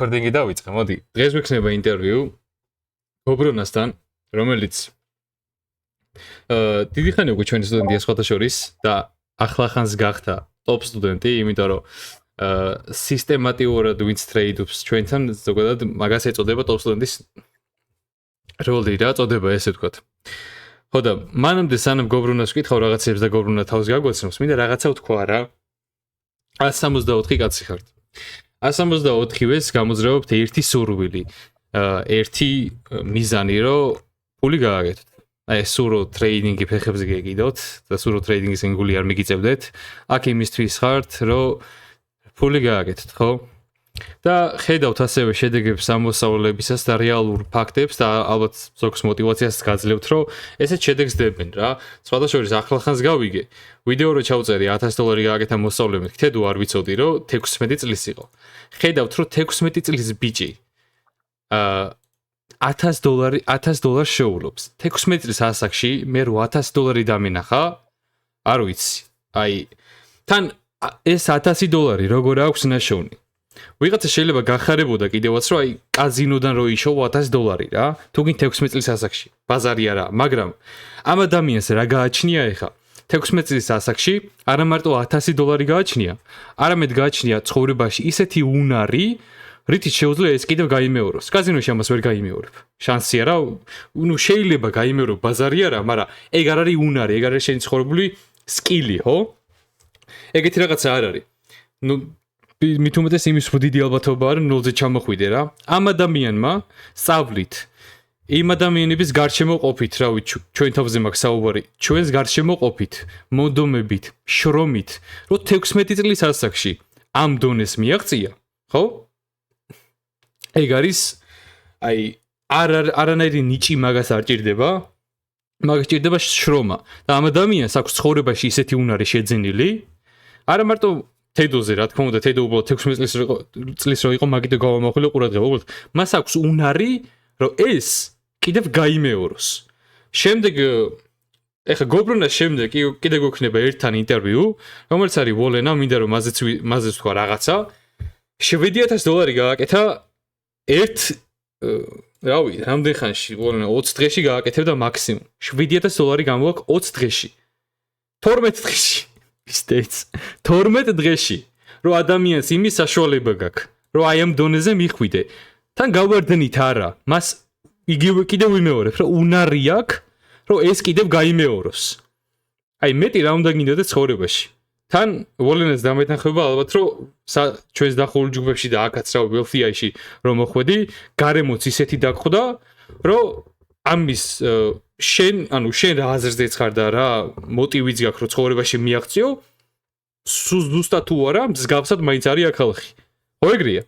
ფორდინგი დავიწყე, მოდი. დღეს ვიქნება ინტერვიუ გობრუნასთან, რომელიც დიდი ხანი უკვე ჩვენი სტუდენტია სხვათა შორის და ახლახანს გახდა ტოპ სტუდენტი, იმიტომ რომ სისტემატიურად ვინც ტრეიდობს ჩვენთან, ზოგადად მაგას ეწოდება ტოპ სტუდენტის როლი რა, წოდება ესე ვთქვათ. ხო და მანამდე სანამ გობრუნას ვკითხავ რაღაცებს და გობრუნა თავს გაგვაცნობს, მინდა რაღაცა ვთქვა რა. 164 კაცი ხართ. 164-ვეს გამოძრავებთ ერთი სურვილი, ერთი მიზანი, რომ ფული გააკეთოთ. აი სურო ტრეიდინგი ფეხებზე გეკიდოთ და სურო ტრეიდინგის ენგული არ მიგიწევდეთ. აქ იმისთვის ხართ, რომ ფული გააკეთოთ, ხო? და ხედავთ ასევე შედეგებს ამოსავლებისას და რეალურ ფაქტებს და ალბათ ზოგს მოტივაციას გაძლევთ, რომ ესეც შედეგს დებენ რა. სხვადასხვა ახლახანს გავიგე. ვიდეო რო ჩავწერე $1000 გააკეთა მოსავლემ, თედო არ ვიცოდი, რომ 16 წლის იყო. ხედავთ, რომ 16 წლის ბიჭი $1000 შეულობს. 16 წლის ასაკში მე $8000 დამენახა. არ ვიცი. აი თან ეს $1000 როგორ აქვს ნაშოვნი. ვიღაცა შეიძლება გახარებოდა კიდევაც, რომ აი კაზინოდან რო იშოვ $1000 რა, თუ გინ 16 წლის ასაკში. ბაზარი არა, მაგრამ ამ ადამიანს რა გააჩნია ეხა? 16 წლის ასაკში არა მარტო $1000 გააჩნია, არამედ გააჩნია ცხოვრებაში ისეთი უნარი, რითიც შეუძლია ეს კიდევ გაიმეოროს. კაზინოში ამას ვერ გაიმეორებ. შანსია რა, ნუ შეიძლება გაიმეორო ბაზარი არა, მაგრამ ეგ არ არის უნარი, ეგ არის შენი ცხოვრებული სკილი, ხო? ეგეთი რაღაცა არ არის. ნუ მით უმეტეს იმის დიდი ალბათობა არის ნულზე ჩამოხვიდე რა. ამ ადამიანმა სწავლით იმ ადამიანების გარშემო ყოფით, რავი, ჩვენ თავზე მაქვს საუბარი, ჩვენს გარშემო ყოფით, მონდომებით, შრომით, რომ 16 წლის ასაკში ამ დონეს მიაღწია, ხო? ეგ არის აი არანაირი ნიჭი მაგას არ ჭირდება. მაგას ჭირდება შრომა. და ამ ადამიანს აქვს ცხოვრებაში ისეთი უნარი შეძენილი, არა მარტო თედოზე რა თქმა უნდა, თედო უბრალოდ 16 წლის რო იყო, მაგით გავამახვილე ყურადღება, უბრალოდ მას აქვს უნარი, რომ ეს კიდევ გაიმეოროს. შემდეგ ეხა გობრუნას შემდეგ კიდე გვექნება ერთთან ინტერვიუ, რომელიც არის ვოლენა, მინდა რომ მაზეც თქვა რაღაცა. $7000 გააკეთა რავი, რამდენ ხანში, ვოლენა 20 დღეში გააკეთებდა მაქსიმუმ. $7000 გამოაქვს 20 დღეში. 12 დღეში. States 12 დღეში, რომ ადამიანს იმის საშუალება გაქვს, რომ აი ამ დონეზე მიხვიდე. თან გავარდნით არა, მას იგივე კიდევ ვიმეორებ, რომ უნარი აქვს, რომ ეს კიდევ გაიმეოროს. აი მეტი რა უნდა გინდოდეს ცხოვრებაში. თან ვოლენას დამეთანხმება ალბათ, რომ ჩვენს დახურულ ჯგუფებში და აქაც რა ველფიაში რომ მოხვედი, გარემოც ისეთი დაგხვდა, რომ ამის შენ რა აზრზე ცხარ და რა მოტივიც გაქვს, რომ ცხოვრებაში მიაღწიო, ზუსტად თუ არა, მსგავსად მაინც არის აქ ხალხი. ხო ეგრეა?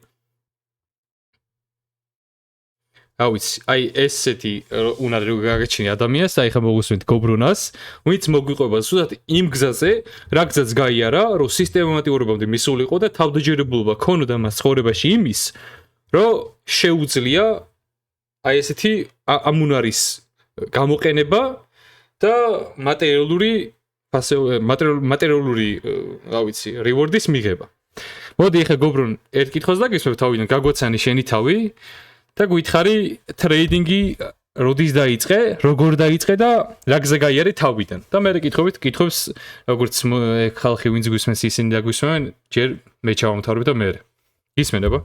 აი ესეთი უნარი რო გაგაჩნია ადამიანს, აი ხა მოგუსმენთ გობრუნას, ვინც მოგვიყვება ზუსტად იმ გზაზე, რა გზაც გაიარა, რომ სისტემატიურობამდე მისულიყო და თავდაჯერებულობა ქონოდა მას ცხოვრებაში იმის, რომ შეუძლია აი ესეთი ამ უნარის გამოყენება და მატერიალური, რა ვიცი, reward-ის მიღება. მოდი ეხა გობრუნ ერთ კითხვას დაგისვევ თავიდან, გაგვაცანი შენი თავი და გითხარი ტრეიდინგი როდის დაიწყე, როგორ დაიწყე და რა გზა გაიარე თავიდან. და მე კითხებს როგორც ხალხი ვინც გვისმენს ისინი დაგვისმენ, ჯერ მე ჩავამთავრებ და მე. ისმენება?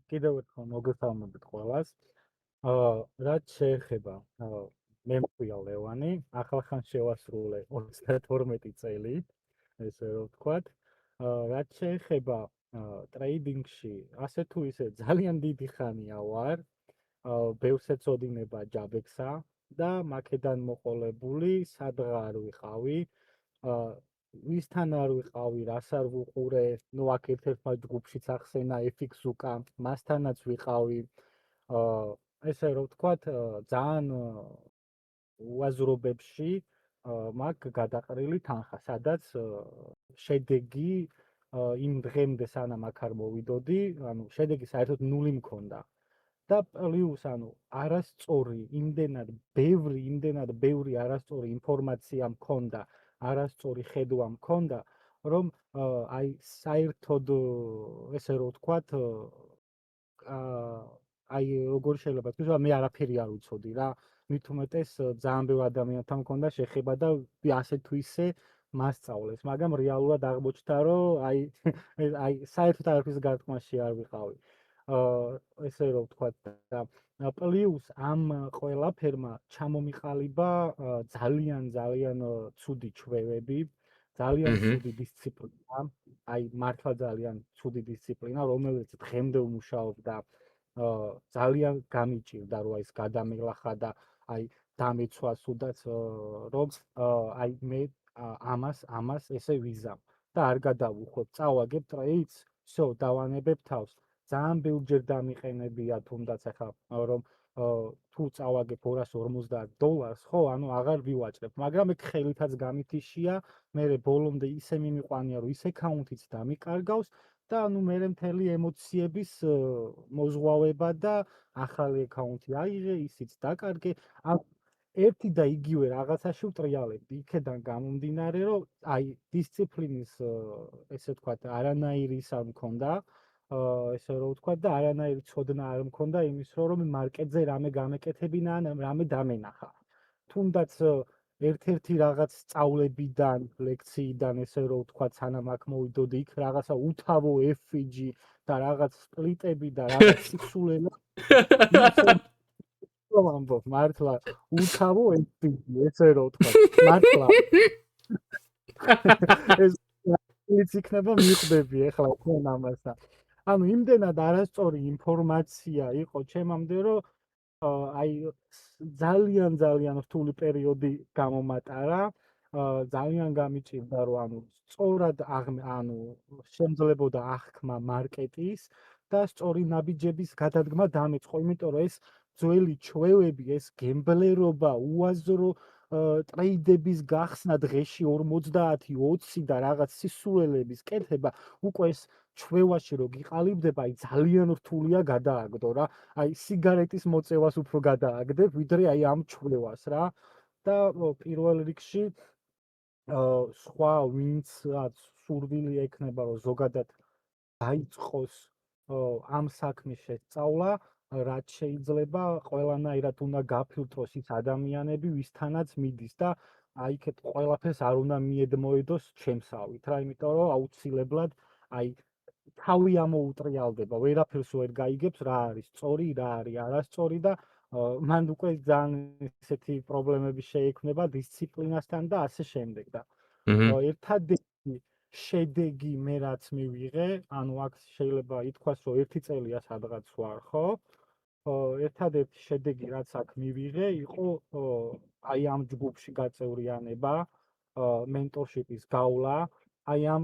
კიდევ ერთხელ მოგესალმებით ყველას. რაც შეეხება მე მქვია ლევანი, ახალხან შევასრულე 32 წელი, ესე რომ ვთქვათ. რაც შეეხება ტრეიდინგში, ასე თუ ისე ძალიან დიდი ხანია ვარ, ბევრს ეწოდინება ჯაბექსა და მაქედან მოყოლებული, სადღარ ვიყავი, ვისთან არ ვიყავი, რას არ ვუყურე, ნუ აქ ერთ-ერთმა ჯგუფშიც ახსენა FX-უკა, მასთანაც ვიყავი, ესე რომ ვთქვათ, ძალიან უაზრობებში მაქვს გადაყრილი თანხა, სადაც შედეგი იმ დღემდე სანამ აქ არ მოვიდოდი, შედეგი საერთოდ ნული მქონდა. და პლუს არასწორი, იმდენად ბევრი არასწორი ინფორმაცია მქონდა, არასწორი ხედვა მქონდა, რომ აი საერთოდ ესე რომ ვთქვათ აი როგორ შეიძლება თქვა მე არაფერი არ ვიცოდი რა მით უმეტეს ძალიან ბევრ ადამიანთან მქონდა შეხება და ასე თუ ისე მასწავლეს მაგრამ რეალურად აღმოჩნდა რომ აი საერთოდ არაფრის გარტყმაში არ ვიყავი ესე რომ ვთქვათ და პლუს ამ ყველაფერმა ჩამომიყალიბა ძალიან ძალიან ცუდი ჩვევები ძალიან აჰა. ცუდი დისციპლინა აი მართლა ძალიან ცუდი დისციპლინა რომელიც დღემდე უმუშაობდა ძალიან გამიჭირდა რომ ეს გადამილახა და აი დამეცვა სუდაც რომ აი მე ამას ესე ვიზამ და არ გადავუხოთ წავაგებ ტრეიდს всё დავანებებ თავს ძალიან ბევრჯერ დამიყენებია თუნდაც ახლა რომ თუ წავაგებ $250 ხო ანუ აღარ ვივაჭრებ მაგრამ ეგ ხელითაც გამითიშია მე ბოლომდე ისე მიმიყვანია რომ ის აკაუნთიც დამიკარგავს და ანუ მე მთელი ემოციების მოზღვავება და ახალი აკაუნთი აიღე, ისიც დაკარგე. ერთი და იგივე რაღაცაში ვტრიალებდი იქედან გამომდინარე, რომ აი დისციპლინის ესე ვთქვათ, არანაირი ის არ მქონდა. ესე რომ ვთქვათ და არანაირი ცოდნა არ მქონდა იმის რომ მარკეტზე რამე გამეკეთებინა ან რამე დამენახა. თუნდაც ერთ-ერთი რაღაც სწავლებიდან, ლექციიდან ესე რომ ვთქვათ, სანამ აქ მოვიდოდი, იქ რაღაცა უთავო FG და რაღაც სპლიტები და რაღაც სიცულელა ვამბობ, მართლა უთავო FG ესე რომ ვთქვათ, მართლა ეს ის იქნება მიხვდები ახლა თქვენ ამასთან. ანუ იმდენად არასწორი ინფორმაცია იყო ჩემამდე, რომ აი ძალიან ძალიან რთული პერიოდი გამომატარა. ძალიან გამიჭირდა რომ ანუ სწორად ანუ შემძლებოდა აღქმა მარკეტის და სწორი ნაბიჯების გადადგმა დამეწყო, იმიტომ რომ ეს ძველი ჩვევები, ეს გემბლერობა, უაზრო ტრეიდების გახსნა დღეში 50, 20 და რაღაც სისულელების კეთება, უკვე ეს ჩვევაში რო გიყალიბდება, აი ძალიან რთულია გადააგდო რა. აი სიგარეტის მოწევას უფრო გადააგდებ, ვიდრე აი ამ ჩვევას რა. და პირველ რიგში სხვა ვინცაც სურვილი ექნება რომ ზოგადად დაიწყოს ამ საქმის შესწავლა, რაც შეიძლება ყველანაირად უნდა გაფილტროს ის ადამიანები, ვისთანაც მიდის და აი იქეთ ყველაფერს არ უნდა მიედმოედოს ჩემსავით რა, იმიტომ რომ აუცილებლად აი თავი ამოუტრიალდება, ვერაფერს ვერ გაიგებს რა არის სწორი, რა არის არასწორი და მან უკვე ძალიან ესეთი პრობლემები შეექმნება დისციპლინასთან და ასე შემდეგ და ერთადერთი შედეგი მე რაც მივიღე, ანუ აქ შეიძლება ითქვას, რომ 1 წელია სადღაც ვარ, ხო? ერთადერთი შედეგი რაც აქ მივიღე, იყო აი ამ ჯგუფში გაწევრიანება, მენტორშიპის გავლა, აი ამ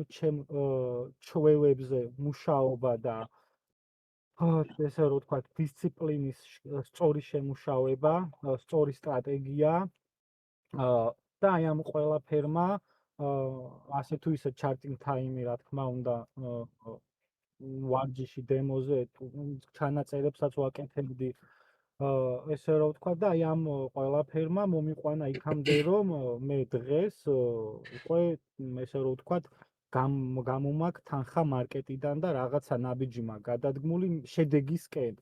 ჩვევებზე მუშაობა და ესე რომ ვთქვათ, დისციპლინის სწორი შემუშავება, სწორი სტრატეგია და აი ამ ყველაფერმა ასე თუ ისე ჩარტინგ ტაიმი რა თქმა უნდა ვარჯიში დემოზე ჩანაწერებსაც ვაკეთებდი ესე რომ ვთქვა და აი ამ ყველაფერმა მომიყვანა იქამდე რომ მე დღეს უკვე ესე რომ ვთქვა გამომაქ თანხა მარკეტიდან და რაღაცა ნაბიჯი მაქვს გადადგმული შედეგისკენ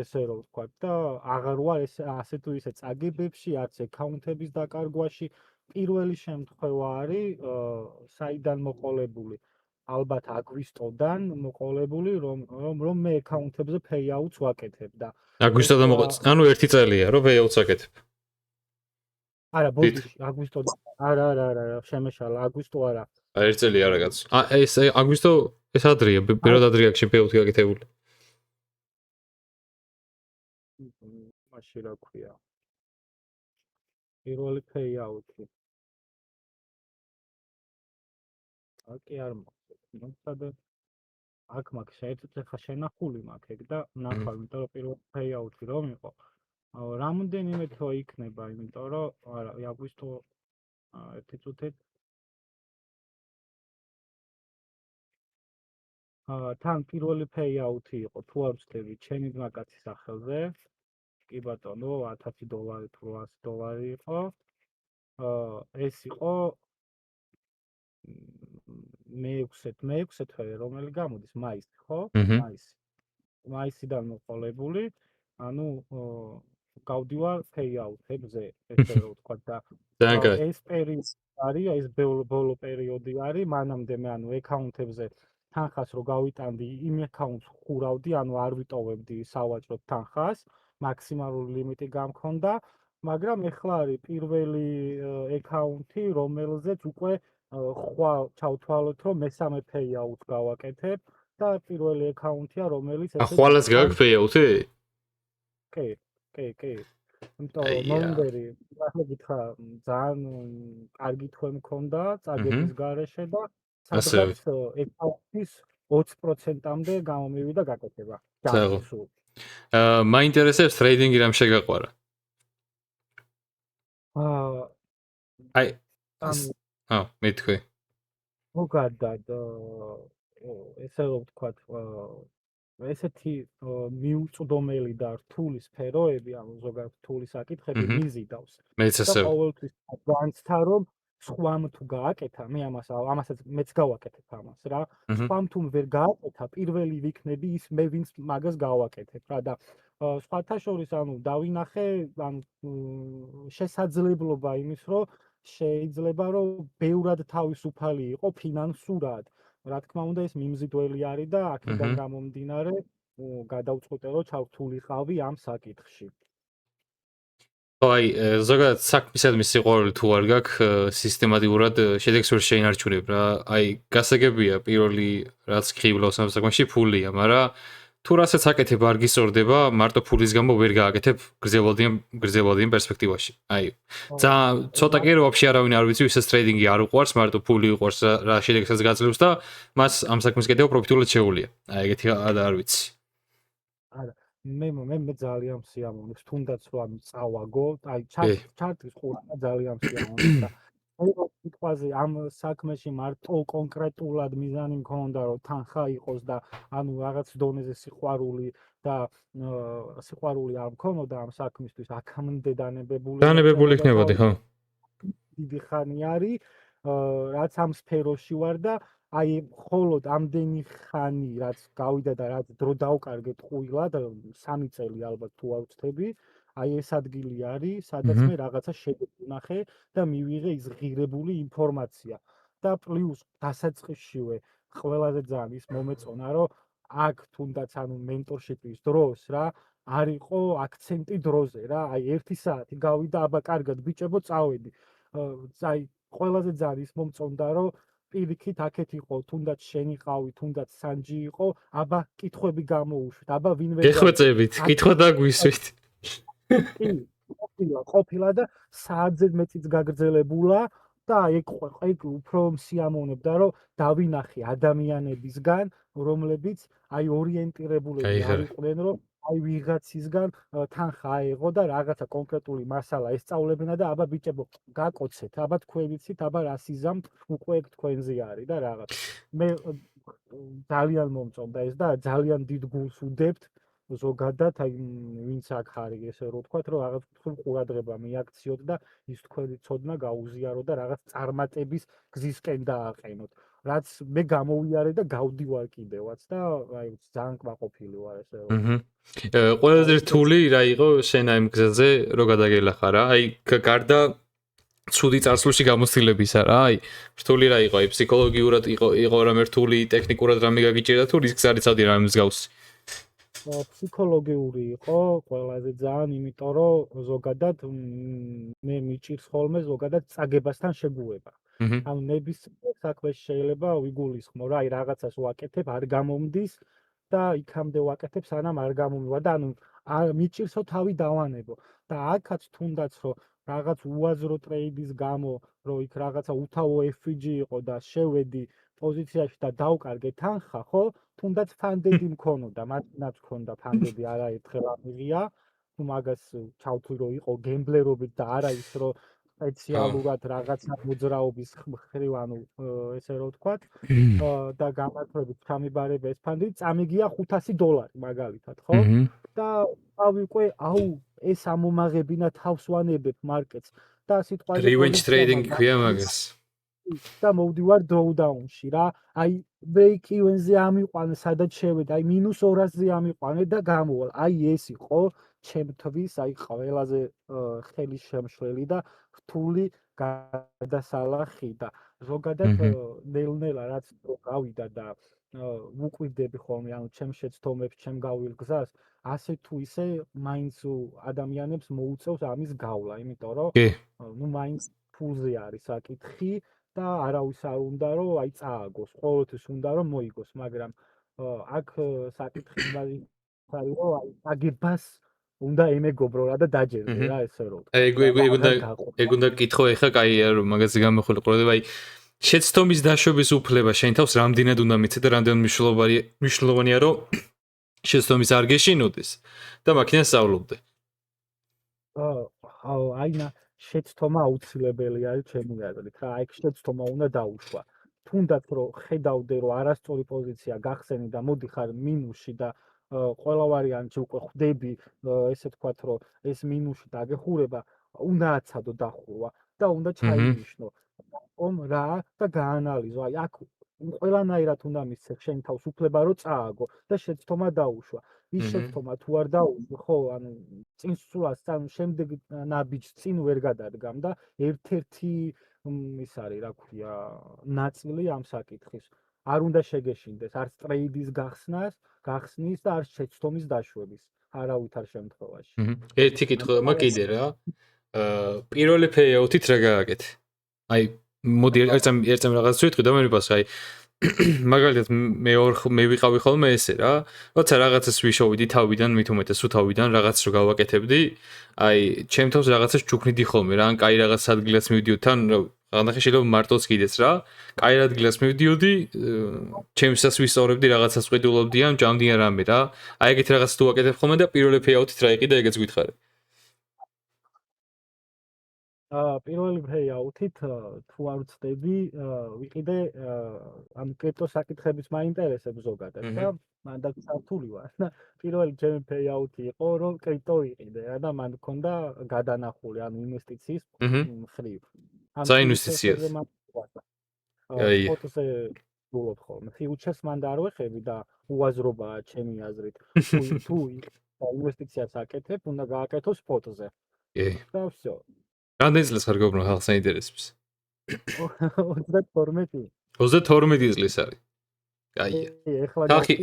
ესე რომ ვთქვა და აღარ ვარ ასე თუ ისე წაგებებში არც აკაუნთების დაკარგვაში პირველი შემთხვევა არის საიდან მოყოლებული ალბათ აგვისტოდან მოყოლებული რომ მე აკაუნთებზე payouts ვაკეთებ და აგვისტოდან მოყოლ ანუ 1 წელია რომ payouts აკეთებ არა ბოდიში აგვისტოდან არა შემეშალა აგვისტო არა აი 1 წელი არა კაც ეს აგვისტო ეს ადრია პირველად ადრია აქ payouts გაკეთებული მაშინ რა ქვია პირველი payouts აკი არ მოხდა აქ მაქვს საერთოდ ხა შენახული მაქვს ეგ და ნახავ იმიტომ რომ პირველ payouts-ი რომ იყო რამდენიმე თვე იქნება იმიტომ რომ არა აგვისტო ერთი წუთით თან პირველი payouts-ი იყო თუ არ ვცდები ჩემი ძმაკაცის სახელზე კი ბატონო $1000 თუ $800 იყო ეს იყო მე-6 თვე რომელი გამოდის მაისი, ხო? Mhm. მაისიდან მოყოლებული, ანუ გავდივარ pay-out-ებზე, ესე რომ ვთქვა და ძალიან კარგი. ეს პერიოდი არის, ეს ბოლო პერიოდი არის, მანამდე მე ანუ აკაუნტებზე თანხას რო გავიტანდი, იმ აკაუნტს ხურავდი, ანუ არ ვიტოვებდი სავაჭროდ თანხას, მაქსიმალური ლიმიტი გამქონდა, მაგრამ ეხლა არის პირველი აკაუნტი, რომელზეც უკვე ხვალ ჩავთვალოთ, რომ მესამე pay-out-ს გავაკეთებ და პირველი აკაუნტია, რომელიც ხვალას გაქვს pay-out-ი? კი. იმიტომ რომ ნოემბერი, ახლა გითხრა, ძალიან კარგი თვე მქონდა წაგების გარეშე და სადღაც აკაუნტის 20%-მდე გამომივიდა გაკეთება. სულ. მაინტერესებს ტრეიდინგი რამ შეგაყვარა? მეთქვი. მოგადად ესე რომ ვთქვათ, ესეთი მიუწვდომელი და რთული სფეროები, ანუ ზოგადად რთული საკითხები მიზიდავს. მეც ასე. და ყოველთვის განცდა რომ სხვამ თუ გააკეთა, მე ამასაც მეც გავაკეთებ ამას რა. სხვამ თუ ვერ გააკეთა, პირველი ვიქნები ის მე ვინც მაგას გავაკეთებ რა და სხვათა შორის ანუ დავინახე ანუ შესაძლებლობა იმის რომ შეიძლება რომ ბევრად თავისუფალი იყო ფინანსურად. რა თქმა უნდა ეს მიმზიდველი არის და აქედან გამომდინარე გადავწყვიტე რომ ჩავთვლიყავი ამ საკითხში. აი ზოგადად საქმისადმი სიყვარული თუ არ გაქვს სისტემატურად შედეგს ვერ შეინარჩუნებ რა. აი გასაგებია პირველი რაც ხიბლავს ამ საქმეში ფულია, მაგრამ თუ რასაც აკეთებ არ გისწორდება, მარტო ფულის გამო ვერ გააკეთებ გრძელვადიან პერსპექტივაში. აი ძალიან ცოტა კი რომ ვაფშე არავინ არ ვიცი, ვისაც ტრეიდინგი არ უყვარს, მარტო ფული უყვარს რა შედეგსაც გაძლევს და მას ამ საქმის კეთება პროფიტულად შეუძლია. აი ეგეთი არ ვიცი. არა მე ძალიან მსიამოვნებს, თუნდაც რომ წავაგო, აი ჩარტის ყურა ძალიან მსიამოვნებს და სიტყვაზე ამ საქმეში მარტო კონკრეტულად მიზანი მქონდა რომ თანხა იყოს და ანუ რაღაც დონეზე სიყვარული არ მქონოდა ამ საქმისთვის აქამდე დანებებული იქნებოდი ხო? დიდი ხანი არის რაც ამ სფეროში ვარ და აი მხოლოდ ამდენი ხანი რაც გავიდა და რაც დრო დავკარგეთ ყვილად 3 წელი ალბათ თუ არ ვწდები აი ეს ადგილი არის სადაც მე რაღაცა შევვნახე და მივიღე ის ღირებული ინფორმაცია და პლუს დასაწყისშივე ყველაზე ძალიან ის მომეწონა რომ აქ თუნდაც ანუ მენტორშიპის დროს რა არ იყო აქცენტი დროზე რა აი 1 საათი გავიდა აბა კარგად ბიჭებო წავედი აი ყველაზე ძალიან ის მომწონდა რომ პირიქით აქეთ იყო თუნდაც შენიყავი თუნდაც სანჯი იყო აბა კითხვები გამოუშვით აბა ვინმე გეხვეწებით კითხვა დაგვისვით ყოფილა და საათზე მეტიც გაგრძელებულა და ეგ უფრო მსიამოვნებდა რომ დავინახე ადამიანებისგან რომლებიც აი ორიენტირებულები არიყვნენ რომ აი ვიღაცისგან თანხა აეღო და რაღაცა კონკრეტული მასალა ესწავლებინა და აბა ბიჭებო გაკოცეთ აბა თქვენ ვიცით აბა რა სიზამთ უკვე ეგ თქვენზე არის და რაღაც მე ძალიან მომწონდა ეს და ძალიან დიდ გულს ვდებთ ზოგადად აი ვინც აქ არის ესე რომ ვთქვათ რომ რაღაც ყურადღება მიაქციოთ და ის თქვენი ცოდნა გაუზიარო და რაღაც წარმატების გზისკენ დააყენოთ რაც მე გამოვიარე და გავდივარ კიდევაც და აი ძალიან კმაყოფილი ვარ ესე რომ ყველაზე რთული რა იყო შენ აი მგზაზე რო გადაგელახა რა აი გარდა ცუდი წარსულში გამოცდილებისა რა აი რთული რა იყო აი ფსიქოლოგიურად იყო რამე რთული ტექნიკურად რამე გაგიჭირდა თუ რისკს არ იცავდი რამე მსგავსი ფსიქოლოგიური იყო ყველაზე ძალიან იმიტომ რომ ზოგადად მე მიჭირს ხოლმე ზოგადად წაგებასთან შეგუება ანუ ნებისმიერ საქმეში შეიძლება ვიგულისხმო რა აი რაღაცას ვაკეთებ არ გამომდის და იქამდე ვაკეთებ სანამ არ გამომივა და ანუ მიჭირსო თავი დავანებო და აქაც თუნდაც რომ რაღაც უაზრო ტრეიდის გამო რომ იქ რაღაცა უთავო FG იყო და შევედი პოზიციაში და დავკარგე თანხა ხო თუნდაც ფანდედი მქონოდა მათაც მქონდა ფანდედი არაერთხელ ამიღია თუ მაგას ჩავთვლი რომ იყო გემბლერობით და არა ის რომ სპეციალურად რაღაცა მოძრაობის მხრივ ანუ ესე რომ ვთქვათ და გამართლებით ჩამიბარება ეს ფანდი წამიგია $500 მაგალითად ხო და ავი უკვე აუ ეს ამომაღებინა თავს ვანებებ მარკეტს და სიტყვაზე revenge trading ქვია მაგას და მოვდივარ drawdown-ში რა. აი break even-ზე ამიყვანე, სადაც შევედი, აი -200-ზე ამიყვანე და გამოვალ. აი ეს იყო ჩემთვის აი ყველაზე ხელისშემშლელი და რთული გადასალახი და ზოგადად ნელ-ნელა რაც გავიდა და ვუკვირდები ხოლმე ანუ ჩემ შეცდომებს, ჩემ გავილ გზას, ასე თუ ისე მაინც ადამიანებს მოუწევს ამის გავლა, იმიტომ რომ კი. ნუ მაინც ფულზე არის საკითხი და არავის არ უნდა რომ აი წააგოს, ყოველთვის უნდა რომ მოიგოს, მაგრამ აქ საკითხი იმაზე არის რომ აი აგებას უნდა ემეგობრო რა და დაჯერდე რა ესე რომ ეგ უნდა გითხო ეხა კაია რომ მაგაზე გამოვხილო ყურადღება აი შეცდომის დაშვების უფლება შენ თავს რამდენად უნდა მიცე და რამდენად მნიშვნელოვანია რომ შეცდომის არ გეშინოდეს და მაქინას სწავლობდე აინა შეცდომა აუცილებელი არის ჩემი აზრით რა აი შეცდომა უნდა დაუშვა თუნდაც რომ ხედავდე რომ არასწორი პოზიცია გახსენი და მოდიხარ მინუსში და ყველა ვარიანტი უკვე ხვდები ესე ვთქვათ რომ ეს მინუსი დაგეხურება უნდა აცადო დახურვა და უნდა ჩაინიშნო ომ რა და გაანალიზო აი აქ ყველანაირად უნდა მისცე შენ თავს უფლება რომ წააგო და შეცდომა დაუშვა ის შეცდომა თუ არ დაუშვა ხო ანუ წინ სულას ან შემდეგ ნაბიჯს წინ ვერ გადადგამ და ერთ-ერთი ის არის რა ქვია ნაწილი ამ საკითხის არ უნდა შეგეშინდეს არც ტრეიდის გახსნის და არც შეცდომის დაშვების არავითარ შემთხვევაში ერთი კითხვა კიდე რა პირველი payout-ით რა გააკეთე აი მოდი ერთამ რაღაც ვიტყვი და მე ვიპასე აი მაგალითად მე ვიყავი ხოლმე ესე რა როცა რაღაცას ვიშოვიდი თავიდან მით უმეტეს თავიდან რაღაც რო გავაკეთებდი აი ჩემ თავს რაღაცას ჯუქნიდი ხოლმე რა ან კაი რაღაც ადგილას მივდიოდი თან რაღაცა შეიძლება მარტოც კიდეც რა კაი ადგილას მივდიოდი ჩემსას ვისწორებდი რაღაცას ყიდულობდი ან ჯამდიან რამე რა აი ეგეთ რაღაც თუ ვაკეთებ ხოლმე და პირველი payout-ით რა იყიდა ეგეც გითხარი პირველი payout-ით თუ არ ვწდები ვიყიდე ამ კრიპტო საკითხების მაინტერესებს ზოგადად და მანდ სართული ვარ და პირველი ჩემი payout-ი იყო რომ კრიპტო ვიყიდე რა და მან მქონდა გადანახული ანუ ინვესტიციის მხრივ საინვესტიციო ფოტოზე ვულობ ხოლმე ფიუჩერს მანდ არ ვეხები და უაზრობაა ჩემი აზრით თუ ინვესტიციას აკეთებ უნდა გააკეთო სპოტზე და всё რამდენი წელს ხარ გეუბნო ხალხს აინტერესებს 32 წლის არის კაია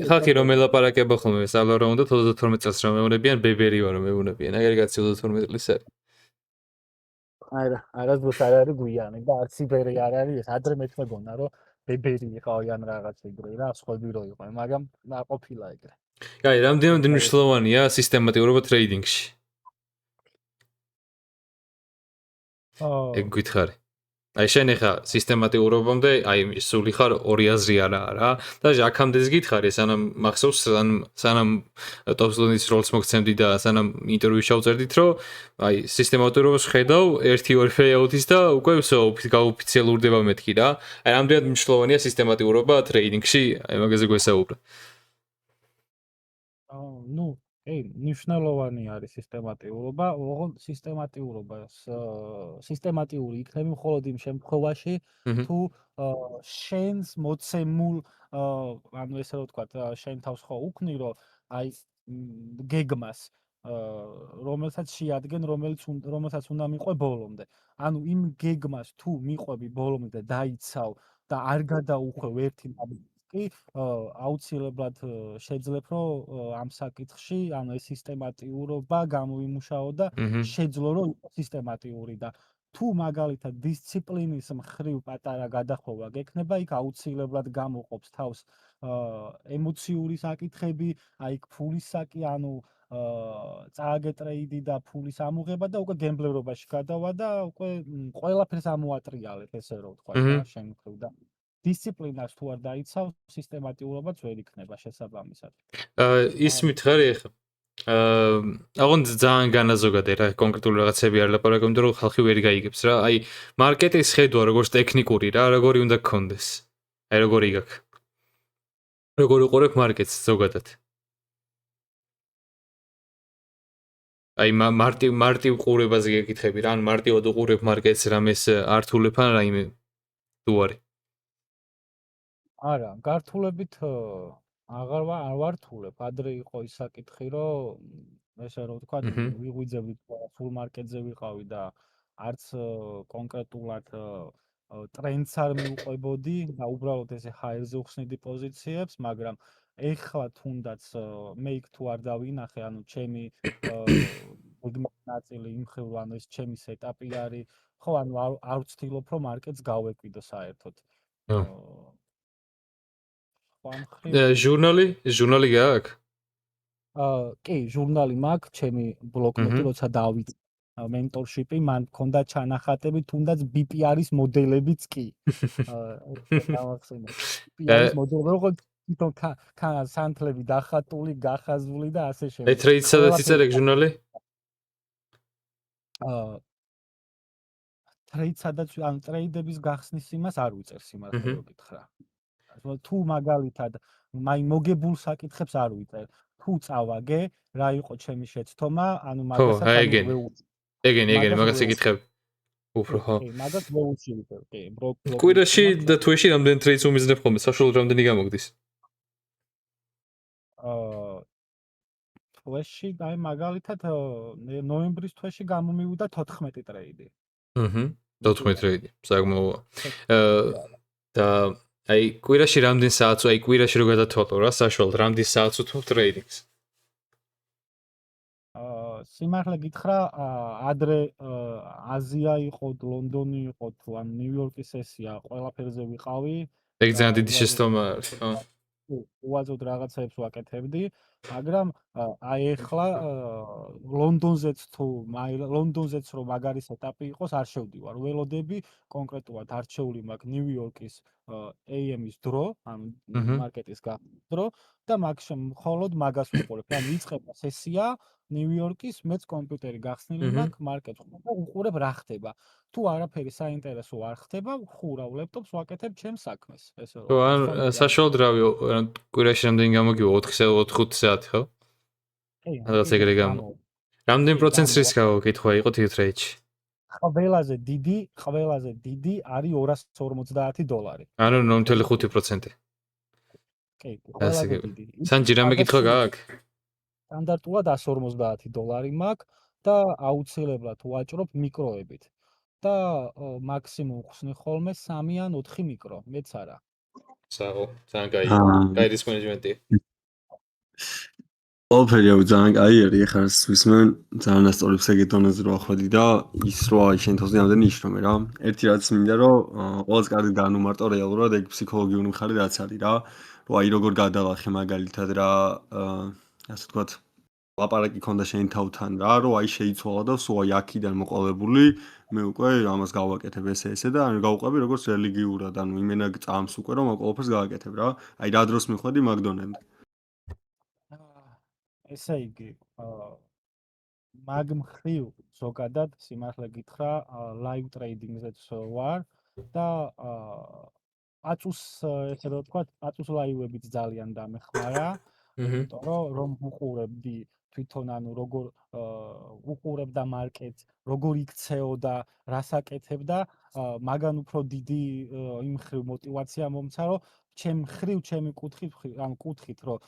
ხალხი რომ ელაპარაკება ხოლმე სწავლა რომ უნდა 32 წელს რომ მეუნებიან ბებერი ვარ რომ მეუნებიან აგერ კაცი 32 წლის არის არასდროს არ არის გვიანი და არც იბერი არ არის ეს ადრე მეც მეგონა რომ ბებერი იყავი ან რაღაც ეგრე რა სხვები რო იყო მაგრამ ყოფილა ეგრე კაი რამდენად მნიშვნელოვანია სისტემატიურობა ტრეიდინგში ეგ გითხარი აი შენ ახლა სისტემატიურობამდე აი სული ხარ ორი აზრი არა და აქამდეც გითხარი სანამ მახსოვს სანამ ტოპსლონის როლს მოგცემდი და სანამ ინტერვიუს შევწერდით რომ აი სისტემატიურობას ხედავ 1-2 payout-ის და უკვე გაოფიციალურდება მეთქი რა აი რამდენად მნიშვნელოვანია სისტემატიურობა ტრეიდინგში აი მაგაზე გვესაუბრა ნუ ნიშნულოვანი არის სისტემატიურობა, ოღონდ სისტემატიური იქნება მხოლოდ იმ შემთხვევაში, თუ შენს მოცემულ, ანუ ესე რომ ვთქვათ, შენ თავს ხო უქმნი, რომ აი გეგმას, რომელსაც შეადგენ, რომელსაც უნდა მიყვე ბოლომდე. ანუ იმ გეგმას თუ მიყვები ბოლომდე და დაიცავ და არ გადაუხვევ ერთი კი აუცილებლად შეძლებ რომ ამ საკითხში ანუ ეს სისტემატიურობა გამოიმუშაო და შეძლო რომ იყოს სისტემატიური და თუ მაგალითად დისციპლინის მხრივ პატარა გადახოვა გექნება იქ აუცილებლად გამოყოფს თავს ემოციური საკითხები აი ფულის საკი ანუ წააგე ტრეიდი და ფულის ამოღება და უკვე გემბლერობაში გადავა და უკვე ყველაფერს ამოატრიალებ ესე რომ ვთქვა რა შენ მხრივ და დისციპლინას თუ არ დაიცავ, სისტემატიურობაც ვერ იქნება შესაბამისად. ის მითხარი ახლა. აღონ ძალიან განაზოგადე რა, კონკრეტული რაღაცები არ ლაპარაკობ, იმიტომ რომ ხალხი ვერ გაიგებს რა. აი, მარკეტინგის ხედვა როგორც ტექნიკური რა, როგორი უნდა გქონდეს. აი, როგორი გაქვს. როგორი უყურებ მარკეტს ზოგადად. აი, მარტივ ყურებაზე გეკითხები რა, ან მარტივად უყურებ მარკეტს რამეს ართულებ ან რაიმე თუ არის? არა, გართულებით აღარ ვარ რთულებ. ადრე იყო ის საკითხი, რომ ესე რომ ვთქვათ, აჰა. ვიღვიძებდით ფულ მარკეტზე ვიყავი და არც კონკრეტულად ტრენდს არ მივყვებოდი და უბრალოდ ესე ჰაერზე ვხსნიდი პოზიციებს, მაგრამ ეხლა თუნდაც მე იქ თუ არ დავინახე, ანუ ჩემი გეგმის ნაწილი იმ ხილ, ანუ ეს ჩემი სეტაპი არის, ხო, ანუ არ ვცდილობ რომ მარკეტს გავეკვიდო საერთოდ. სხვა მხრივ ჟურნალი გააქვს? კი, ჟურნალი მაქვს, ჩემი ბლოკნოტი, როცა დავიწყე mentorship-ი, მან მქონდა ჩანახატები, თუნდაც BPR-ის მოდელებიც კი. დავახსენე. BPR-ის მოდელები, როგორც თვითონ სანთლები დახატული, გახაზული და ასე შემდეგ. აი ტრეიდს სადაც იწერე ჟურნალი? ტრეიდს სადაც, ანუ ტრეიდების გახსნის იმას არ ვიწერს იმას რო გითხრა. თუ მაგალითად, მაი მოგებულ საკითხებს არ ვიწერ. თუ წავაგე, რა იყო ჩემი შეცდომა, ანუ მაგასაც ეგენი, მაგას ეკითხებ. უფრო ხო. კი, მაგას ვეუჩივებ, კი, კვირაში და თვეში რამდენი ტრეიდს უმიზნებ ხოლმე? საშუალოდ რამდენი გამოგდის? თვეში, აი მაგალითად ნოემბრის თვეში გამომივიდა 14 ტრეიდი. 14 ტრეიდი, საკმაოა. და აი კვირაში რამდენ საათს, აი კვირაში რო გადათვალო რა, საშუალოდ რამდენ საათს უთმობ ტრეიდინგს? სიმართლე გითხრა, ადრე აზია იყო, ლონდონი იყო, თუ ან ნიუ-იორკის სესია, ყველაფერზე ვიყავი. ეგ ძალიან დიდი შეცდომა არის, ხო? უაზოდ რაღაცებს ვაკეთებდი, მაგრამ აი ეხლა ლონდონზეც რომ მაგარი სეტაპი იყოს, არ შევდივარ. ველოდები კონკრეტულად არჩეული მაქვს ნიუ-იორკის AM-ის დრო, ანუ მარკეტის გახსნის დრო და მხოლოდ მაგას ვუყურებ. ან იწყება სესია ნიუ-იორკის, მეც კომპიუტერი გახსნილი მაქვს, მარკეტს და უყურებ რა ხდება. თუ არაფერი საინტერესო არ ხდება, ხურავ ლეპტოპს, ვაკეთებ ჩემს საქმეს. ესე რომ. ან საშუალოდ რავი, კვირაში რამდენი გამოგივა? 4-5 საათი, ხო? კი. რაღაც ეგრე გამო. რამდენი პროცენტს რისკი გაკითხვა იყო ტრეიდში? ყველაზე დიდი არის $250. ანუ 0.5%. კი, ყველაზე დიდი. სანჯი რამე კითხვა გააქვს? სტანდარტულად $150 მაქვს და აუცილებლად ვაჭრობ მიკროებით. და მაქსიმუმ ხსნი ხოლმე 3 ან 4 მიკრო, მეც არა. საო, ძალიან კაი. კაი რისკ მენეჯმენტი. ყველაფერი ძალიან კაი არის, ეხლა ვისმენ ძალიან ასწავლებს ეგეთ დონეზე რო ახვედი და ის რო აი შენ თავს რამდენი იშრომე რა. ერთი რაც მინდა რომ ყველაზე კარგი განუმარტო რეალურად ეგ ფსიქოლოგიური მხარე რაც არის რა. რომ აი როგორ გადავახე მაგალითად რა, ასე ვთქვათ, ლაპარაკი ქონდა შენ თავთან რა, რომ აი შეიცვალა და სულ აი აქიდან მოყოლებული მე უკვე ამას გავაკეთებ ესე და ანუ გავუყვები როგორც რელიგიურად, ანუ იმენა წამს უკვე რომ ყველაფერს გავაკეთებ რა. აი რა დროს მიხვედი მაგდონემდე. ესე იგი, მაგ მხრივ ზოგადად სიმართლე გითხრა, live trading-ზეც ვარ და აწუს ესე რომ ვთქვათ, აწუს ლაივებიც ძალიან დამეხმარა, იმიტომ რომ ვუყურებდი თვითონ ანუ როგორ უყურებდა მარკეტს, როგორ იქცეოდა, რას აკეთებდა, მაგან უფრო დიდი იმ მხრივ мотиваცია მომცა, რომ ჩემი კუთხით, რომ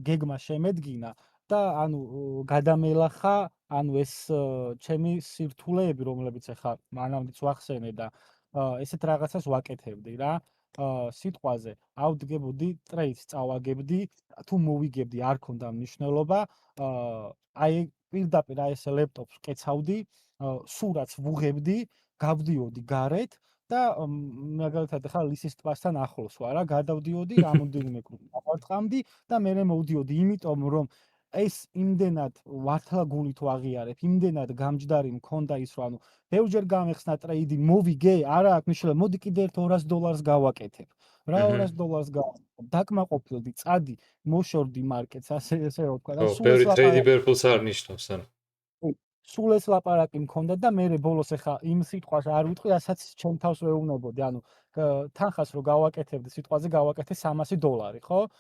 გეგმა შემედგინა და ანუ გადამელახა, ანუ ეს ჩემი სირთულეები, რომლებიც ახლა მანამდეც ვახსენე და ესეთ რაღაცას ვაკეთებდი რა. სიტყვაზე ავდგებოდი, ტრეიდს წავაგებდი, თუ მოვიგებდი, არ ქონდა მნიშვნელობა. აი პირდაპირ აი ესე ლეპტოპს კეცავდი, სურათს ვუღებდი, გავდიოდი გარეთ და მაგალითად ახლა ლისის ტბასთან ახლოს ვარ რა, გადავდიოდი, რამოდენიმე კრუგი ავარტყამდი და მერე მოვდიოდი, იმიტომ რომ ეს იმდენად ვართლაგულით ვაღიარებ, იმდენად გამჯდარი მქონდა ის, რომ ანუ ბევრჯერ გამეხსნა ტრეიდი, მოვიგე, არა აქვს მნიშვნელობა, მოდი კიდე ერთ $200 გავაკეთებ. რა $200 გავაკეთებ? დაკმაყოფილდი, წადი, მოშორდი მარკეტს, ასე რომ ვთქვა და ბევრი ტრეიდი ბერფულს არ ნიშნავს, ანუ. სულ ეს ლაპარაკი მქონდა და მე ბოლოს ახლა იმ სიტყვას არ ვიტყვი, რასაც ჩემ თავს ვეუბნებოდი, ანუ თანხას რო გავაკეთებდი, სიტყვაზე გავაკეთე $300, ხო?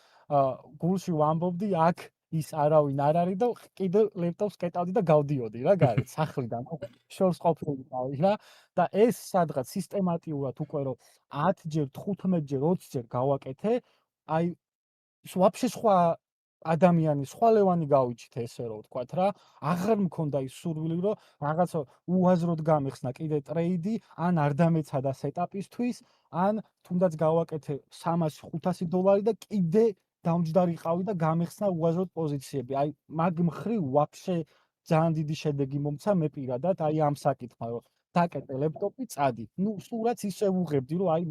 გულში ვამბობდი, აქ ის არავინ არ არის და კიდე ლეპტოპს კეტავდი და გავდიოდი რა გარეთ სახლიდან შორს ყოფილიყავი რა და ეს სადღაც სისტემატიურად უკვე რომ 10 ჯერ 15 ჯერ 20 ჯერ გავაკეთე აი ვაფშე სხვა ადამიანი სხვა ლევანი გავიჩით ესე რომ ვთქვათ რა აღარ მქონდა ის სურვილი რომ რაღაცა უაზროდ გამეხსნა კიდე ტრეიდი ან არ დამეცადა სეტაპისთვის ან თუნდაც გავაკეთე 300-500 დოლარი და კიდე დამჯდარიყავი და გამეხსნა უაზროდ პოზიციები. აი მაგ მხრივ ვაფშე ძალიან დიდი შედეგი მომცა მე პირადად აი ამ საკითხმა რომ დაკეტე ლეპტოპი წადი. ნუ სულაც ისე ვუღებდი რომ აი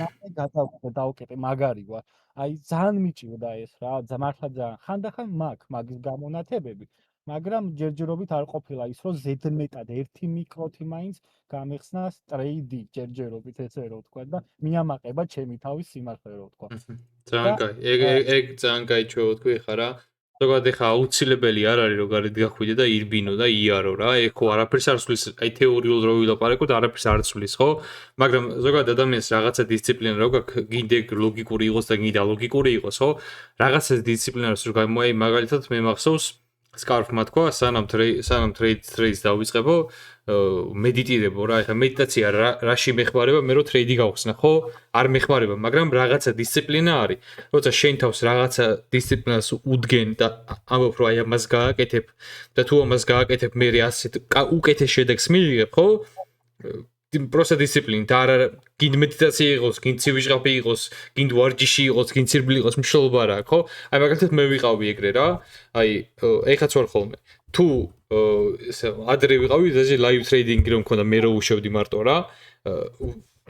ნახე გადავყიდე დავკეტე მაგარი ვარ. აი ძალიან მიჭირდა ეს რა მართლა ძალიან ხანდახან მაგის გამონათებები მაგრამ ჯერჯერობით არ ყოფილა ის რომ ზედმეტად 1 მიკროთი მაინც გამეხსნას ტრეიდი ჯერჯერობით ესე რომ ვთქვა და მიამაყება ჩემი თავის სიმართლე რომ ვთქვა. ძალიან კაი. ეგ ძალიან კაი ჩვევა თქვი ხა რა. ზოგადად ეხა აუცილებელი არ არის რომ გარეთ გახვიდე და ირბინო და იარო რა. ეგ ხო არაფერს არ ცვლის, აი თეორიულად რო ვილაპარაკოთ, არაფერს არ ცვლის, ხო? მაგრამ ზოგადად ადამიანს რაღაცა დისციპლინა რო გაქვს, გინდა ლოგიკური იყოს და გინდა ლოგიკური იყოს, ხო? რაღაცა დისციპლინას რო გამოი, მაგალითად მე მახსოვს სკარფმა თქვა, სანამ ტრეიდს დავიწყებო, მედიტირებო რა, ეხლა მედიტაცია რაში მეხმარება, მე რო ტრეიდი გავხსნა, ხო? არ მეხმარება, მაგრამ რაღაცა დისციპლინა არის. როცა შენ თავს რაღაცა დისციპლინას უდგენ და ამბობ რომ აი ამას გააკეთებ და თუ ამას გააკეთებ, მე ასეთ უკეთეს შედეგს მივიღებ, ხო? პროსტა დისციპლინა და არა გინდ მედიტაცია იყოს, გინდ ცივიჟღაფი იყოს, გინდ ვარჯიში იყოს, გინდ სირბილი იყოს, მშლობა რა, ხო? აი მაგალითად მე ვიყავი ეგრე რა. აი ეხაც ვარ ხოლმე. თუ ადრე ვიყავი და ლაივ ტრეიდინგი რომ მქონდა, მე რო უშევდი მარტო რა.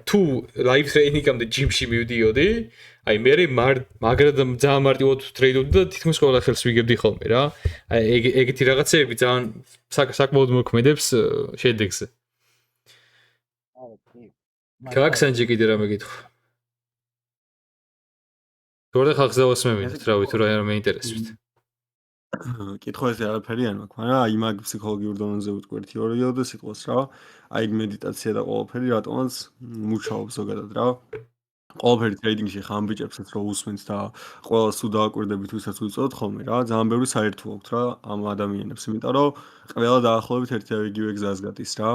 თუ ლაივ ტრეინინგამდე ჯიმში მივდიოდი, აი მე მაგრამ ძალიან მარტივად ტრეიდობდი და თითქმის ყველა ხელს ვიგებდი ხოლმე რა. აი ეგეთი რაღაცეები ძალიან საკმაოდ მოქმედებს შედეგზე. გააქსანჯი კიდე რა მეკითხო. თორე ხალხს დავასმევინეთ, რავი, თუ რა მეინტერესებთ. კითხვა ეს არაფერი არ მაქვს, მაგრამ აი მაგ ფსიქოლოგიურ დონეზე ვიტყვი თეორიულად სიტყვას რა. აი მედიტაცია და ყველაფერი რატომაც მუშაობს ზოგადად რა. ყველაფერი ტრეიდინგში ხან ბიჭებსაც რო უსმენთ და ყველას თუ დააკვირდებით ვისაც უწოდოთ ხოლმე რა. ძალიან ბევრი საერთო აქვს რა ამ ადამიანებს, იმიტომ რომ ყველა დაახლოებით ერთ-ერთი გზას გადის რა.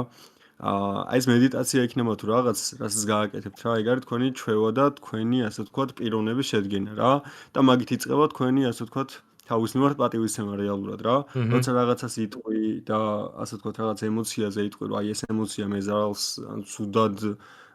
აი ეს მედიტაცია იქნება თუ რაღაც რასაც გააკეთებთ რა, ეგ არის თქვენი ჩვევა და თქვენი ასე ვთქვათ პიროვნების შედგენა რა და მაგით იწყება თქვენი ასე ვთქვათ თავის მიმართ პატივისცემა რეალურად რა. როცა რაღაცას იტყვი და ასე ვთქვათ რაღაც ემოციაზე იტყვი, რომ აი ეს ემოცია მე ზარალს ან ცუდად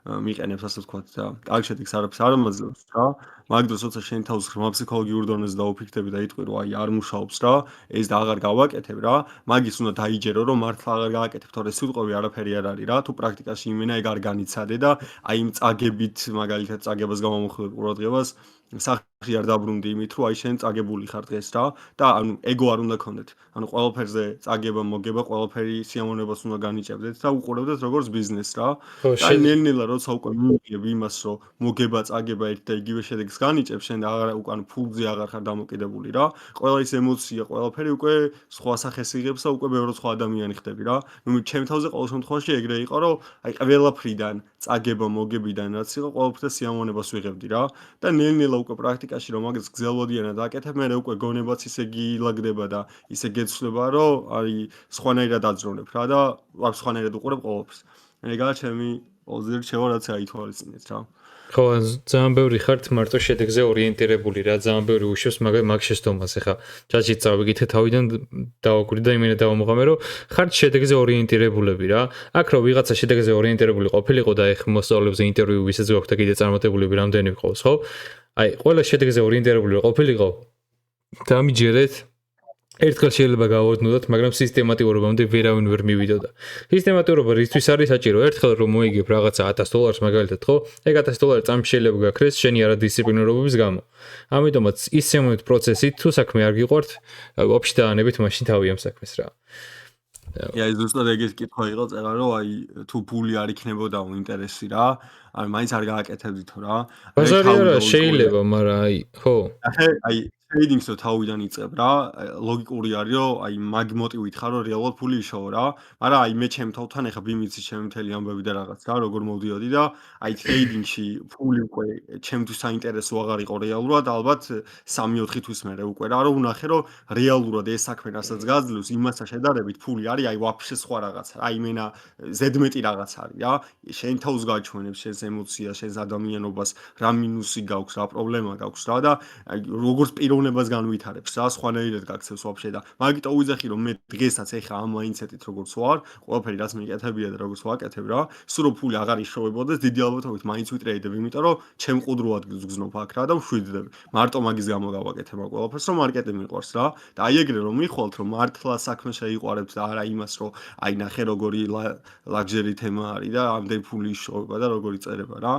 მიყენებს ასე ვთქვათ და კარგ შედეგს არაფერს არ ამაძლევს რა. მაგ დროს როცა შენ თავს ღრმა ფსიქოლოგიურ დონეზე დაუფიქრდები და იტყვი, რომ აი არ მუშაობს რა, ეს და აღარ გავაკეთებ რა, მაგის უნდა დაიჯერო, რომ მართლა აღარ გააკეთებ, თორე სიტყვები არაფერი არ არის რა, თუ პრაქტიკაში იმენა ეგ არ განიცადე და აი იმ წაგებით, მაგალითად წაგებას გამომხილებ ყურადღებას სახში არ დაბრუნდი იმით, რომ აი შენ წაგებული ხარ დღეს რა და ანუ ეგო არ უნდა გქონდეთ. ანუ ყველაფერზე წაგება, მოგება, ყველაფერი სიამოვნებას უნდა განიჭებდეთ და უყურებდეთ როგორც ბიზნესს რა. და ნელ-ნელა როცა უკვე მივიღებ იმას, რომ მოგება, წაგება ერთ და იგივე შედეგს განიჭებ, შენ აღარ უკან ფულზე აღარ ხარ დამოკიდებული რა. ყველა ის ემოცია, ყველაფერი უკვე სხვა სახეს იღებს და უკვე ბევრი სხვა ადამიანი ხდები რა. ნუ ჩემ თავზე ყოველ შემთხვევაში ეგრე იყო, რომ აი ყველაფრიდან წაგება, მოგებიდან რაც იყო, ყველაფერზე სიამოვნებას ვიღებდი რა. და ნელ-ნელა უკვე პრაქტიკაში რომ მაგას გზელვადიანად აკეთებ, მე უკვე გონებაც ისე გილაგდება და ისე გეცვლება, რომ აი სხვანაირად აძროვნებ რა და არ სხვანაირად უყურებ ყოველთვის. ეგაა ჩემი ყველაზე რჩევა, რაც აითვალისწინეთ რა. ხო, ძალიან ბევრი ხართ მარტო შედეგზე ორიენტირებული რა, ძალიან ბევრი უშვებს მაგ შეცდომას. ეხა ჯაჭით წავიგითე თავიდან დავაკვირდი და იმენა დავამოღამე, რომ ხართ შედეგზე ორიენტირებულები რა. აქ რო ვიღაცა შედეგზე ორიენტირებული ყოფილიყო და ეხ მოსწავლეებზე ინტერვიუ ვისაც გვაქვს და კიდე წარმატებულები რამდენი ვიყავს, ხო? აი, ყველა შედეგზე ორიენტირებული ყოფილიყო. დამიჯერეთ. ერთხელ შეიძლება გავოდნოდათ, მაგრამ სისტემატიურობამდე ვერავინ ვერ მივიდოდა. სისტემატიურობა რისთვის არის საჭირო? ერთხელ რომ მოიგებ რაღაცა $1000 მაგალითად, ხო? ეგ $1000 წამში შეიძლება გაქრეს შენი არადისციპლინურობის გამო. ამიტომაც ის შემოეთ პროცესით, თუ საქმე არ გიყვართ, ვაფშე დაანებით მაშინ თავი ამ საქმეს რა. აი ზუსტად ეგეთი კითხვა იყო წერა, რომ აი თუ ფული არ იქნებოდა ინტერესი რა, ანუ მაინც არ გააკეთებდითო რა. ბაზარი არა შეიძლება, მაგრამ აი, ხო. აი ტრეიდინგს თავიდან იწყებ რა, ლოგიკური არის რომ აი მაგ მოტივით ხარ რომ რეალურად ფული იშოვო რა, მაგრამ აი მე ჩემ თავთან ეხა ბიმიცი ჩემი მთელი ამბები და რაღაც რა, როგორ მოვდიოდი და აი ტრეიდინგში ფული უკვე ჩემთვის საინტერესო აღარ იყო რეალურად, ალბათ 3-4 თვის მერე უკვე რა, რომ ვნახე რომ რეალურად ეს საქმე რასაც გაძლევს, იმასთან შედარებით ფული არის აი ვაფშე სხვა რაღაცა. აი მენა ზედმეტი რაღაც არის რა. შენ თავს გაჩვენებს შენს ემოციას, შენს ადამიანობას, რა მინუსი გაქვს, რა პრობლემა გაქვს რა და აი როგორც პიროვნებას განვითარებს რა, სხვანაირად გაქცევს ვაფშე და მაგიტო უიძახი რომ მე დღესაც ეხა ამ მაინდსეტით როგორც ვარ, ყველაფერი რაც მიკეთებია და როგორც ვაკეთებ რა, სულ რომ ფული აღარ იშოვებოდეს, დიდი ალბათობით მაინც ვიტრეიდებ, იმიტომ რომ ჩემ ყუდრო ადგილს გზნობ აქ რა და მშვიდდები. მარტო მაგის გამო გავაკეთებ ამ ყველაფერს, რომ მარკეტი მიყვარს რა. და აი ეგრე რომ მიხვალთ რომ მართლა საქმე შეიყვარებთ და არა იმას რომ აი ნახე როგორი ლაგჟერი თემა არის და ამდენ ფული იშოვება და როგორი წერება რა.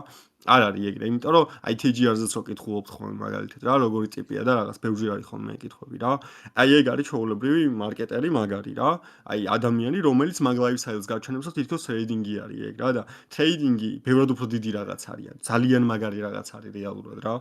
არ არის ეგრე, იმიტომ რომ აი TGR-ზეც რო კითხულობთ ხოლმე მაგალითად რა, როგორი ტიპია და რაღაც ბევრჯერ არის ხოლმე კითხვები რა. აი ეგ არის ჩვეულებრივი მარკეტერი მაგარი რა. აი ადამიანი, რომელიც მაგ ლაიფსტაილს გაჩვენებს, რომ თითქოს ტრეიდინგი არის ეგ რა და ტრეიდინგი ბევრად უფრო დიდი რაღაც არის. ძალიან მაგარი რაღაც არის რეალურად რა.